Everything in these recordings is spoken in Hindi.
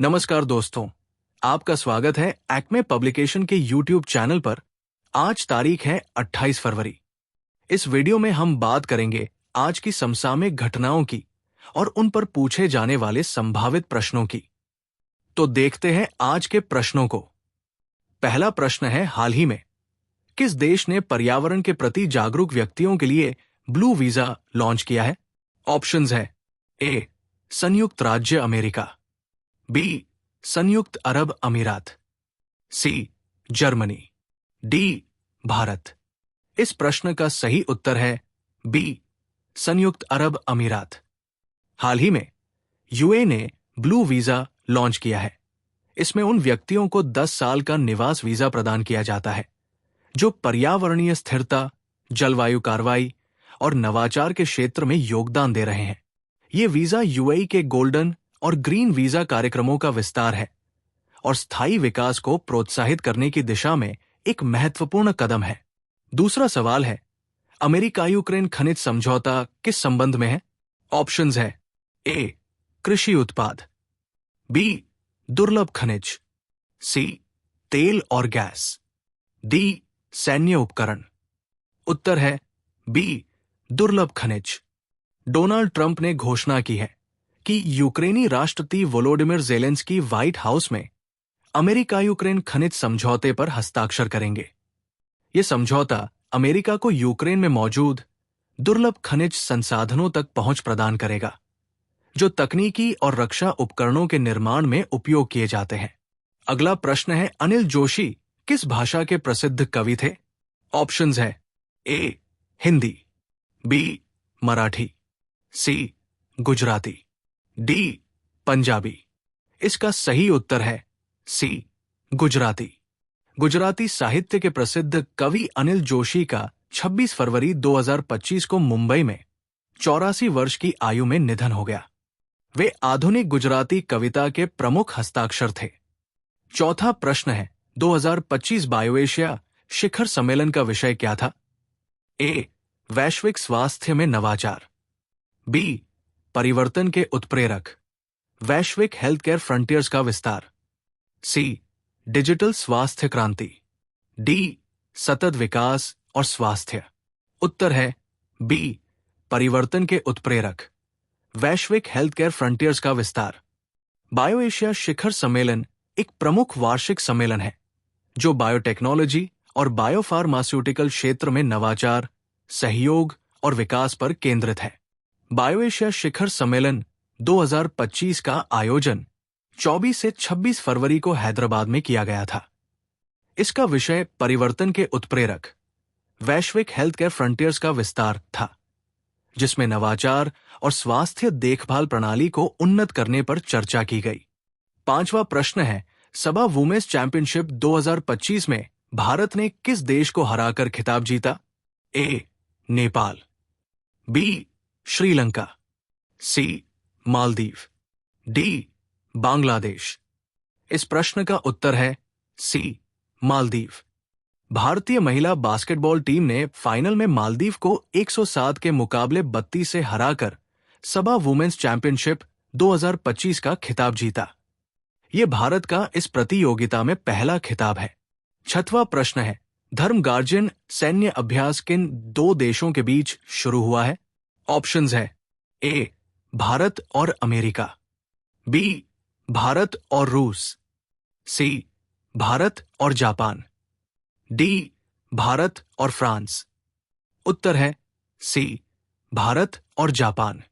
नमस्कार दोस्तों, आपका स्वागत है एक्मे पब्लिकेशन के यूट्यूब चैनल पर। आज तारीख है 28 फरवरी। इस वीडियो में हम बात करेंगे आज की समसामयिक घटनाओं की और उन पर पूछे जाने वाले संभावित प्रश्नों की। तो देखते हैं आज के प्रश्नों को। पहला प्रश्न है, हाल ही में किस देश ने पर्यावरण के प्रति जागरूक व्यक्तियों के लिए ब्लू वीजा लॉन्च किया है? ऑप्शंस है ए, संयुक्त राज्य अमेरिका, बी, संयुक्त अरब अमीरात, सी, जर्मनी, डी, भारत। इस प्रश्न का सही उत्तर है बी, संयुक्त अरब अमीरात। हाल ही में यूए ने ब्लू वीजा लॉन्च किया है। इसमें उन व्यक्तियों को 10 साल का निवास वीजा प्रदान किया जाता है जो पर्यावरणीय स्थिरता, जलवायु कार्रवाई और नवाचार के क्षेत्र में योगदान दे रहे हैं। ये वीजा यूएई के गोल्डन और ग्रीन वीजा कार्यक्रमों का विस्तार है और स्थायी विकास को प्रोत्साहित करने की दिशा में एक महत्वपूर्ण कदम है। दूसरा सवाल है, अमेरिका यूक्रेन खनिज समझौता किस संबंध में है? ऑप्शंस है ए, कृषि उत्पाद, बी, दुर्लभ खनिज, सी, तेल और गैस, डी, सैन्य उपकरण। उत्तर है बी, दुर्लभ खनिज। डोनाल्ड ट्रंप ने घोषणा की है कि यूक्रेनी राष्ट्रपति वोलोडिमिर ज़ेलेंस्की व्हाइट हाउस में अमेरिका यूक्रेन खनिज समझौते पर हस्ताक्षर करेंगे। यह समझौता अमेरिका को यूक्रेन में मौजूद दुर्लभ खनिज संसाधनों तक पहुंच प्रदान करेगा जो तकनीकी और रक्षा उपकरणों के निर्माण में उपयोग किए जाते हैं। अगला प्रश्न है, अनिल जोशी किस भाषा के प्रसिद्ध कवि थे? ऑप्शंस है ए, हिंदी, बी, मराठी, सी, गुजराती, डी, पंजाबी। इसका सही उत्तर है सी, गुजराती। गुजराती साहित्य के प्रसिद्ध कवि अनिल जोशी का 26 फरवरी 2025 को मुंबई में 84 वर्ष की आयु में निधन हो गया। वे आधुनिक गुजराती कविता के प्रमुख हस्ताक्षर थे। चौथा प्रश्न है, 2025 बायो एशिया शिखर सम्मेलन का विषय क्या था? ए, वैश्विक स्वास्थ्य में नवाचार, बी, परिवर्तन के उत्प्रेरक, वैश्विक हेल्थ केयर फ्रंटियर्स का विस्तार, सी, डिजिटल स्वास्थ्य क्रांति, डी, सतत विकास और स्वास्थ्य। उत्तर है बी, परिवर्तन के उत्प्रेरक, वैश्विक हेल्थ केयर फ्रंटियर्स का विस्तार। बायो एशिया शिखर सम्मेलन एक प्रमुख वार्षिक सम्मेलन है जो बायोटेक्नोलॉजी और बायोफार्मास्यूटिकल क्षेत्र में नवाचार, सहयोग और विकास पर केंद्रित है। बायो एशिया शिखर सम्मेलन 2025 का आयोजन 24 से 26 फरवरी को हैदराबाद में किया गया था। इसका विषय परिवर्तन के उत्प्रेरक, वैश्विक हेल्थ केयर फ्रंटियर्स का विस्तार था, जिसमें नवाचार और स्वास्थ्य देखभाल प्रणाली को उन्नत करने पर चर्चा की गई। पांचवा प्रश्न है, सबा वुमेन्स चैंपियनशिप 2025 में भारत ने किस देश को हराकर खिताब जीता? ए, नेपाल, बी, श्रीलंका, सी, मालदीव, डी, बांग्लादेश। इस प्रश्न का उत्तर है सी, मालदीव। भारतीय महिला बास्केटबॉल टीम ने फाइनल में मालदीव को 107 के मुकाबले 32 से हराकर सबा वुमेन्स चैंपियनशिप 2025 का खिताब जीता। यह भारत का इस प्रतियोगिता में पहला खिताब है। छठवां प्रश्न है, धर्म गार्जियन सैन्य अभ्यास किन 2 देशों के बीच शुरू हुआ है? ऑप्शंस है ए, भारत और अमेरिका, बी, भारत और रूस, सी, भारत और जापान, डी, भारत और फ्रांस। उत्तर है सी, भारत और जापान।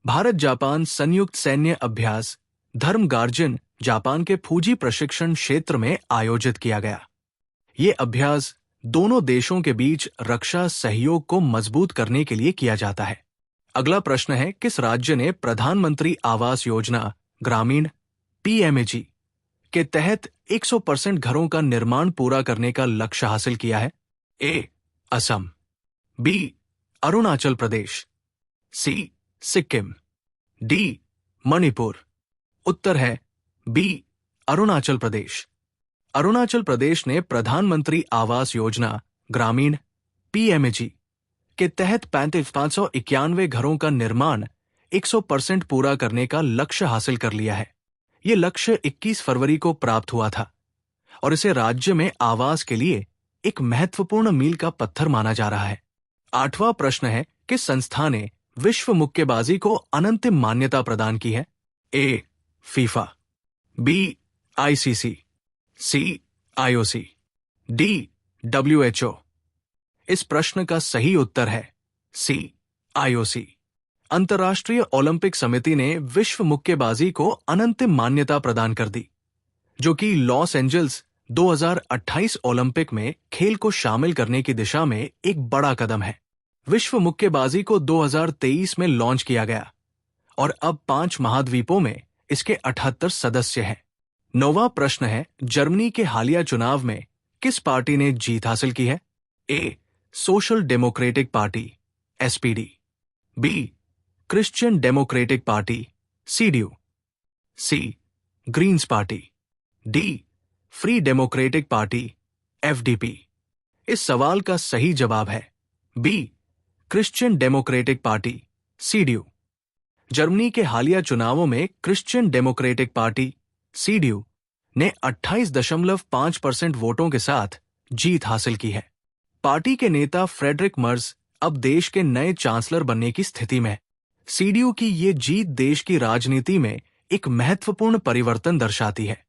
भारत जापान संयुक्त सैन्य अभ्यास धर्म गार्जियन जापान के फूजी प्रशिक्षण क्षेत्र में आयोजित किया गया। ये अभ्यास दोनों देशों के बीच रक्षा सहयोग को मजबूत करने के लिए किया जाता है। अगला प्रश्न है, किस राज्य ने प्रधानमंत्री आवास योजना ग्रामीण पीएमएजी के तहत 100% घरों का निर्माण पूरा करने का लक्ष्य हासिल किया है? ए, असम, बी, अरुणाचल प्रदेश, सी, सिक्किम, डी, मणिपुर। उत्तर है बी, अरुणाचल प्रदेश। अरुणाचल प्रदेश ने प्रधानमंत्री आवास योजना ग्रामीण पीएमएजी के तहत 591 घरों का निर्माण 100% पूरा करने का लक्ष्य हासिल कर लिया है। ये लक्ष्य 21 फरवरी को प्राप्त हुआ था और इसे राज्य में आवास के लिए एक महत्वपूर्ण मील का पत्थर माना जा रहा है। 8वां प्रश्न है, किस संस्था ने विश्व मुक्केबाजी को अनंतिम मान्यता प्रदान की है? A. FIFA, B. ICC, C. IOC, D. WHO। इस प्रश्न का सही उत्तर है सी. आईओसी। अंतर्राष्ट्रीय ओलंपिक समिति ने विश्व मुक्केबाजी को अनंतिम मान्यता प्रदान कर दी, जो कि लॉस एंजल्स 2028 ओलंपिक में खेल को शामिल करने की दिशा में एक बड़ा कदम है। विश्व मुक्केबाजी को 2023 में लॉन्च किया गया और अब 5 महाद्वीपों में इसके 78 सदस्य हैं। 9वां प्रश्न है, जर्मनी के हालिया चुनाव में किस पार्टी ने जीत हासिल की है? A. Social democratic party SPD, B. Christian democratic party CDU, C. Greens party, D. Free democratic party FDP। इस सवाल का सही जवाब है B. Christian democratic party CDU। Germany के हालिया चुनावों में क्रिश्चियन डेमोक्रेटिक पार्टी CDU ने 28.5% वोटों के साथ जीत हासिल की है। पार्टी के नेता फ्रेडरिक मर्ज अब देश के नए चांसलर बनने की स्थिति में है। CDU की ये जीत देश की राजनीति में एक महत्वपूर्ण परिवर्तन दर्शाती है।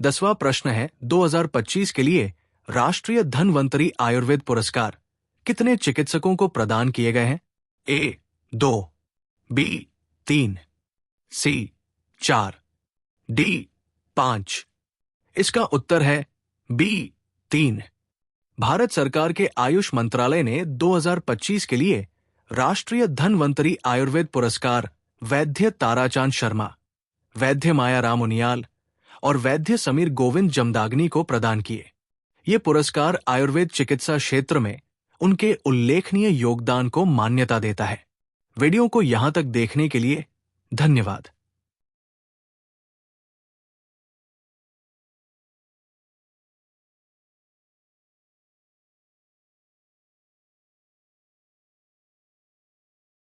10वां प्रश्न है, 2025 के लिए राष्ट्रीय धन्वंतरी आयुर्वेद पुरस्कार कितने चिकित्सकों को प्रदान किए गए हैं? ए. 2, बी. 3, सी. 4, डी. 5। इसका उत्तर है बी. 3। भारत सरकार के आयुष मंत्रालय ने 2025 के लिए राष्ट्रीय धन्वंतरी आयुर्वेद पुरस्कार वैद्य ताराचांद शर्मा, वैद्य माया राम उनियाल और वैद्य समीर गोविंद जमदाग्नी को प्रदान किए। ये पुरस्कार आयुर्वेद चिकित्सा क्षेत्र में उनके उल्लेखनीय योगदान को मान्यता देता है। वीडियो को यहां तक देखने के लिए धन्यवाद।